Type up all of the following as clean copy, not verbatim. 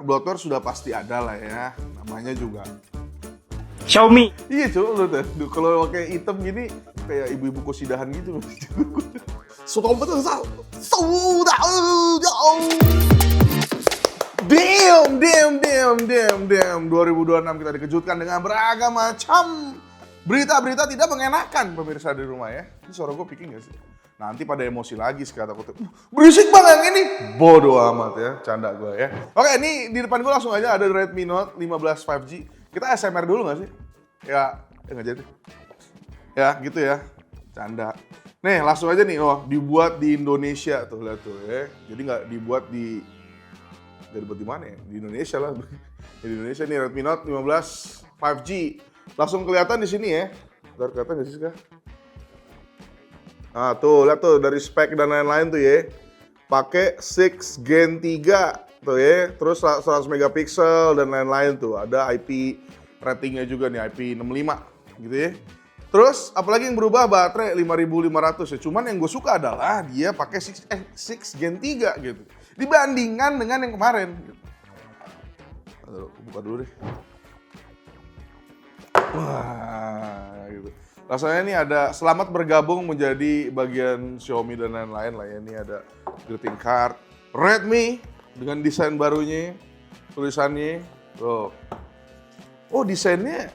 bloatware sudah pasti ada lah ya, namanya juga Xiaomi. Iya cuy, lu tuh kalau pakai hitam gini kayak ibu-ibu kosidahan gitu. Damn. 2026 kita dikejutkan dengan beragam macam berita-berita tidak mengenakan pemirsa di rumah ya. Ini suara gue picking gak sih? Nanti pada emosi lagi sekata aku berisik bang yang ini. Bodoh amat ya, canda gue ya. Oke, ini di depan gue langsung aja ada Redmi Note 15 5G. Kita ASMR dulu gak sih? Ya nggak jadi. Ya gitu ya, canda. Nih langsung aja nih, dibuat di Indonesia tuh, lihat tuh ya. Jadi nggak dibuat di mana ya? Di Indonesia lah. Di Indonesia nih Redmi Note 15 5G. Langsung kelihatan di sini ya. Bentar, kelihatan nggak sih sekarang? Nah tuh, lihat tuh dari spek dan lain-lain tuh ya. Pakai 6 Gen 3 tuh ya. Terus 100 megapiksel dan lain-lain tuh. Ada IP ratingnya juga nih, IP65 gitu ya. Terus apalagi yang berubah, baterai 5500 ya. Cuman yang gue suka adalah dia pakai 6 Gen 3 gitu. Dibandingkan dengan yang kemarin gitu. Aduh, buka dulu deh. Wah, gitu. Rasanya ini ada selamat bergabung menjadi bagian Xiaomi dan lain-lain lah ya. Ini ada greeting card Redmi dengan desain barunya, tulisannya. Oh, desainnya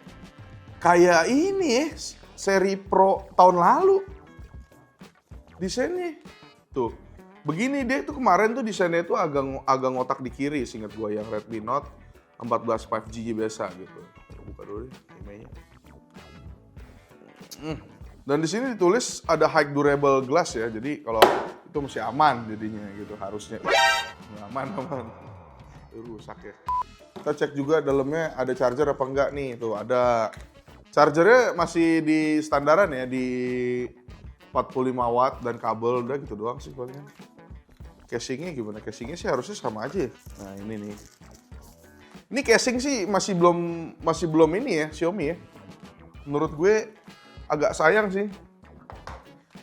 kayak ini ya, seri Pro tahun lalu. Desainnya tuh. Begini dia tuh kemarin tuh desainnya tuh agak ngotak di kiri, seingat gua yang Redmi Note 14 5G biasa gitu. Buka dulu deh emailnya. Dan di sini ditulis ada high durable glass ya, jadi kalau itu masih aman jadinya gitu harusnya. Aman. Rusak ya. Kita cek juga dalamnya ada charger apa enggak nih, tuh ada. Chargernya masih di standaran ya, di 45 watt dan kabel, udah gitu doang sih palingan. Casingnya gimana? Casingnya sih harusnya sama aja ya. Nah ini nih. Ini casing sih masih belum ini ya, Xiaomi ya. Menurut gue agak sayang sih.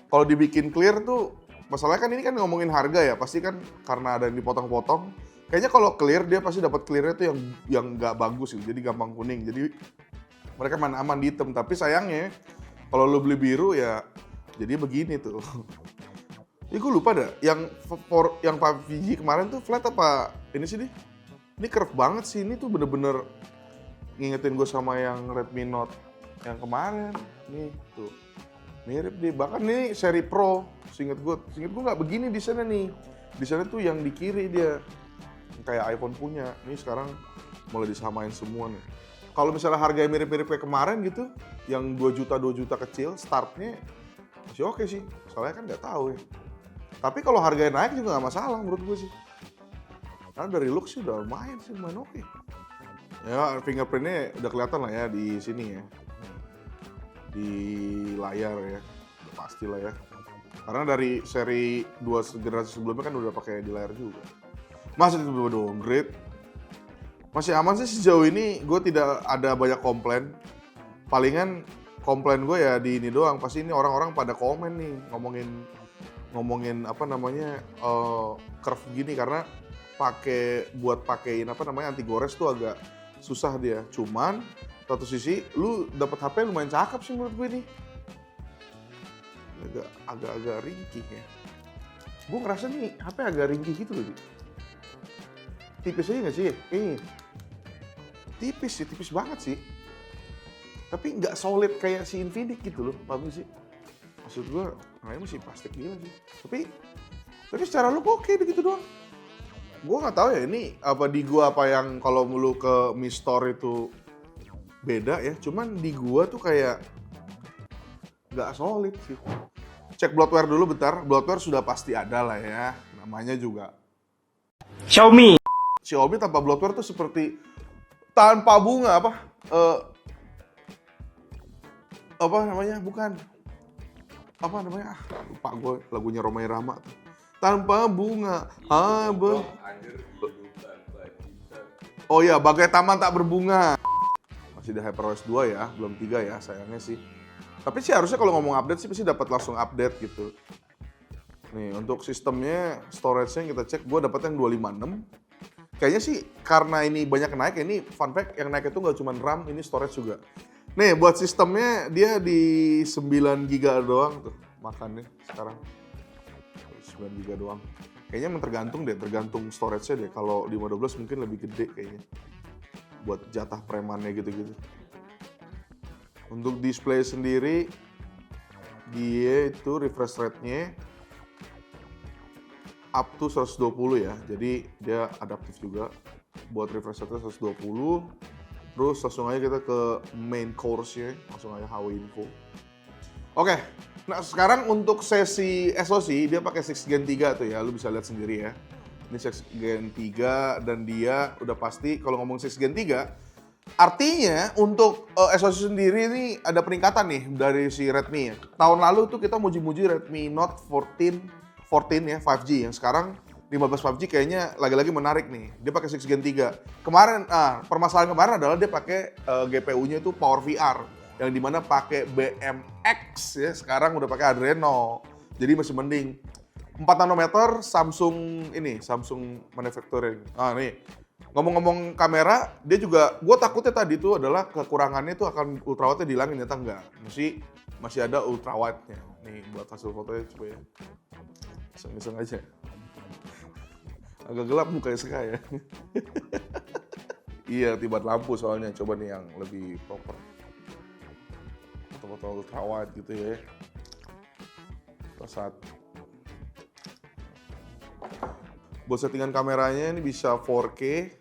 Kalau dibikin clear tuh, masalahnya kan ini kan ngomongin harga ya, pasti kan karena ada yang dipotong-potong. Kayaknya kalau clear dia pasti dapat clearnya tuh yang nggak bagus gitu, jadi gampang kuning. Jadi mereka aman di hitam, tapi sayangnya kalau lo beli biru ya jadi begini tuh. Ya gue lupa dah, yang 5G kemarin tuh flat apa ini sih nih? Ini curve banget sih, ini tuh bener-bener ngingetin gue sama yang Redmi Note yang kemarin. Nih tuh, mirip deh, bahkan ini seri Pro, seinget gue nggak begini desainnya nih. Desainnya tuh yang di kiri dia, kayak iPhone punya. Ini sekarang mulai disamain semua nih. Kalau misalnya harganya mirip-mirip kayak kemarin gitu, yang 2 juta kecil, startnya masih oke sih. Soalnya kan nggak tahu ya. Tapi kalau harganya naik juga nggak masalah menurut gue sih. Karena dari look sih udah lumayan oke. Ya fingerprintnya udah kelihatan lah ya di sini ya. Di layar ya, udah pasti lah ya. Karena dari seri 2 generasi sebelumnya kan udah pakai di layar juga. Masih tiba-tiba downgrade. Masih aman sih sejauh ini, gue tidak ada banyak komplain. Palingan komplain gue ya di ini doang, pasti ini orang-orang pada komen nih ngomongin apa namanya curve gini karena buat pakein apa namanya anti gores tuh agak susah dia. Cuman satu sisi lu dapat HP lumayan cakep sih menurut gue nih. Agak ringkih ya. Gue ngerasa nih HP agak ringkih gitu loh. Tipis aja nggak sih? Tipis banget sih. Tapi nggak solid kayak si Infinix gitu loh, paham sih? Maksud gue, kayaknya masih plastik gila sih. Tapi secara look oke begitu doang. Gue nggak tahu ya ini apa di gua apa yang kalau lu ke Mi Store itu beda ya. Cuman di gua tuh kayak nggak solid sih. Cek bloatware dulu bentar. Bloatware sudah pasti ada lah ya. Namanya juga Xiaomi tanpa bloatware tuh seperti tanpa bunga apa namanya? Bukan. Apa namanya? Lupa gue lagunya Rhoma Irama tuh. Tanpa bunga. Oh iya, bagai taman tak berbunga. Masih di HyperOS 2 ya, belum 3 ya, sayangnya sih. Tapi sih harusnya kalau ngomong update sih pasti dapat langsung update gitu. Nih, untuk sistemnya, storage-nya kita cek, gue dapat yang 256. Kayaknya sih karena ini banyak naik, ini fun fact yang naik itu nggak cuma RAM, ini storage juga. Nih buat sistemnya dia di 9 GB doang tuh makannya sekarang. 9 GB doang. Kayaknya emang tergantung storage-nya deh. Kalau 512 mungkin lebih gede kayaknya. Buat jatah premannya gitu-gitu. Untuk display sendiri, dia itu refresh rate-nya up to 120 ya. Jadi dia adaptif juga. Buat refresh rate-nya 120. Terus langsung aja kita ke main course-nya. Langsung aja HW Info. Oke, nah sekarang untuk sesi SoC dia pakai 6 Gen 3 tuh ya, lu bisa lihat sendiri ya. Ini 6 Gen 3 dan dia udah pasti kalau ngomong 6 Gen 3 artinya untuk SoC sendiri ini ada peningkatan nih dari si Redmi ya. Tahun lalu tuh kita muji-muji Redmi Note 14 ya 5G yang sekarang 15 5G kayaknya lagi-lagi menarik nih. Dia pakai 6 Gen 3. Kemarin permasalahan kemarin adalah dia pakai GPU-nya itu Power VR yang dimana pakai BMX ya, sekarang udah pakai Adreno. Jadi masih mending. 4 nanometer Samsung manufacturing. Nah nih, ngomong-ngomong kamera, dia juga, gue takutnya tadi tuh adalah kekurangannya tuh akan ultrawide-nya dihilangin, ternyata enggak. Masih ada ultrawide-nya. Nih buat hasil fotonya coba ya. Iseng-iseng aja. Agak gelap mukanya Sky ya. Iya, tiba lampu soalnya. Coba nih yang lebih proper. Foto-foto ultrawide gitu ya. Saat buat settingan kameranya ini bisa 4K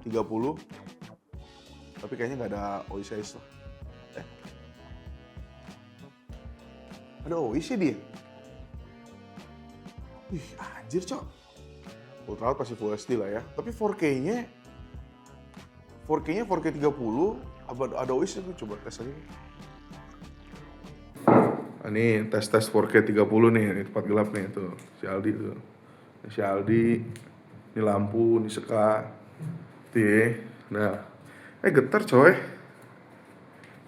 30. Tapi kayaknya nggak ada OIS lah. Ada OIS dia? Ih, anjir cok. Ultrawide pasti Full HD lah ya. Tapi 4K-nya 4K 30. Ada OIS itu, coba tes aja. Ini tes 4K 30 nih, ini tempat gelap nih tuh, si Aldi tuh. Ini si Aldi, ini lampu, ini Seka. Tuh, nah. Getar coy.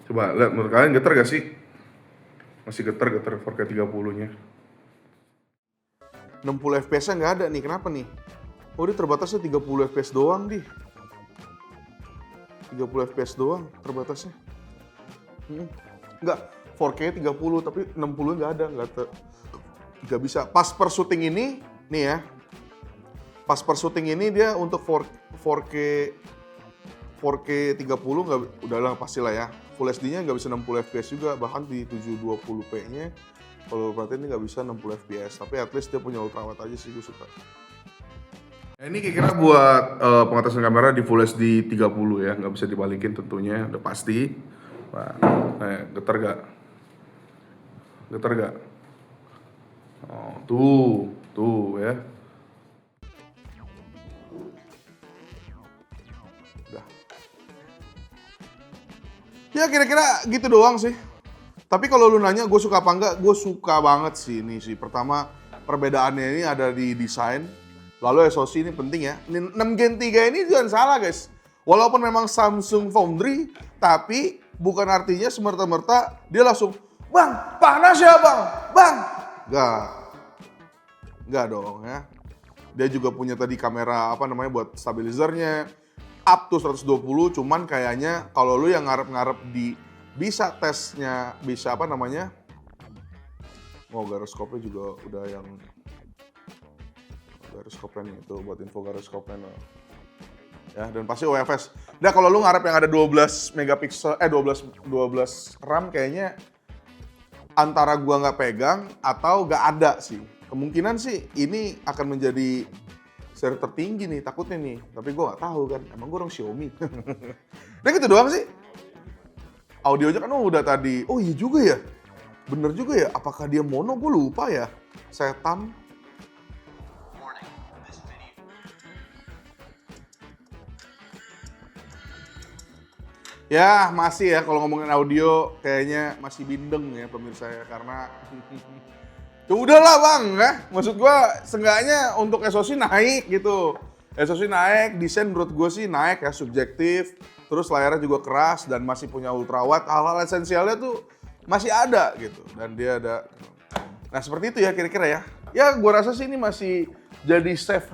Coba lihat menurut kalian getar gak sih? Masih getar 4K 30-nya. 60 FPS-nya nggak ada nih, kenapa nih? Oh, dia terbatasnya 30 FPS doang, di. 30 FPS doang terbatasnya. Enggak, 4K 30 tapi 60 nggak ada, nggak bisa. Pas per syuting ini, nih ya. Pas per syuting ini dia untuk 4K 30 nggak, udahlah pastilah ya. Full HD-nya nggak bisa 60 FPS juga, bahkan di 720p-nya kalau perhatiin ini nggak bisa 60 FPS. Tapi at least dia punya ultrawide aja sih, gue suka. Nah, ini kira-kira buat pengatasan kamera di Full HD 30 ya, nggak bisa dibalikin tentunya, udah pasti. Nah, getar gak? Getar gak? Oh, tuh ya. Udah. Ya kira-kira gitu doang sih. Tapi kalau lu nanya gue suka apa enggak, gue suka banget sih ini sih. Pertama, perbedaannya ini ada di desain. Lalu SoC ini penting ya. 6 Gen 3 ini jangan salah guys. Walaupun memang Samsung Foundry, tapi bukan artinya semerta-merta dia langsung, "Bang, panas ya bang, bang." Enggak dong ya. Dia juga punya tadi kamera buat stabilizernya. Up to 120, cuman kayaknya kalau lu yang ngarep-ngarep bisa tesnya, bisa gyroskopnya juga udah yang gyroskopnya nih, itu buat info gyroskopnya ya, dan pasti UFS. Nah kalau lu ngarep yang ada 12 megapiksel 12 RAM kayaknya antara gua nggak pegang atau nggak ada sih. Kemungkinan sih ini akan menjadi seri tertinggi nih takutnya nih, tapi gua nggak tahu kan, emang gua orang Xiaomi. Nah gitu doang sih. Audionya kan udah tadi. Oh iya juga ya. Bener juga ya. Apakah dia mono? Gue lupa ya. Setan. Ya masih ya kalau ngomongin audio kayaknya masih bindeng ya pemirsa ya. Karena ya udahlah bang ya. Maksud gue seenggaknya untuk SoC naik gitu. SoC naik, desain menurut gue sih naik ya, subjektif. Terus layarnya juga keras dan masih punya ultrawide. Hal-hal esensialnya tuh masih ada gitu. Dan dia ada. Nah seperti itu ya kira-kira ya Ya, gua rasa sih ini masih jadi safe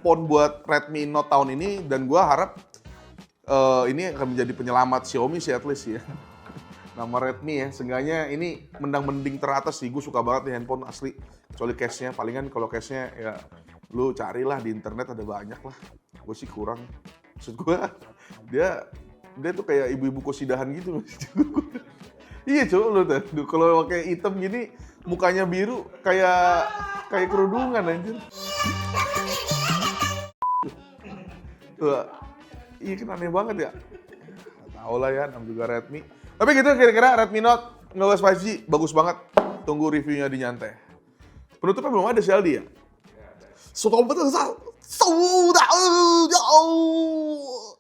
phone buat Redmi Note tahun ini dan gua harap ini akan menjadi penyelamat Xiaomi sih at least ya. Nama Redmi ya, seenggaknya ini mendang-mending teratas sih. Gue suka banget nih handphone asli. Kecuali case-nya, palingan kalau case-nya ya lu carilah di internet ada banyak lah. Gue sih kurang. Maksud gue, dia tuh kayak ibu-ibu kosidahan gitu. Iya coba lu tuh, kalau pakai hitam gini, mukanya biru kayak kerudungan anjir. Tuh, iya kan aneh banget ya. Nggak tahu lah ya, namanya juga Redmi. Tapi gitu kira-kira Redmi Note 15 5G bagus banget. Tunggu reviewnya di Nyantai. Penutupnya belum ada sih Aldi ya? Sudah betul, sudah jauh.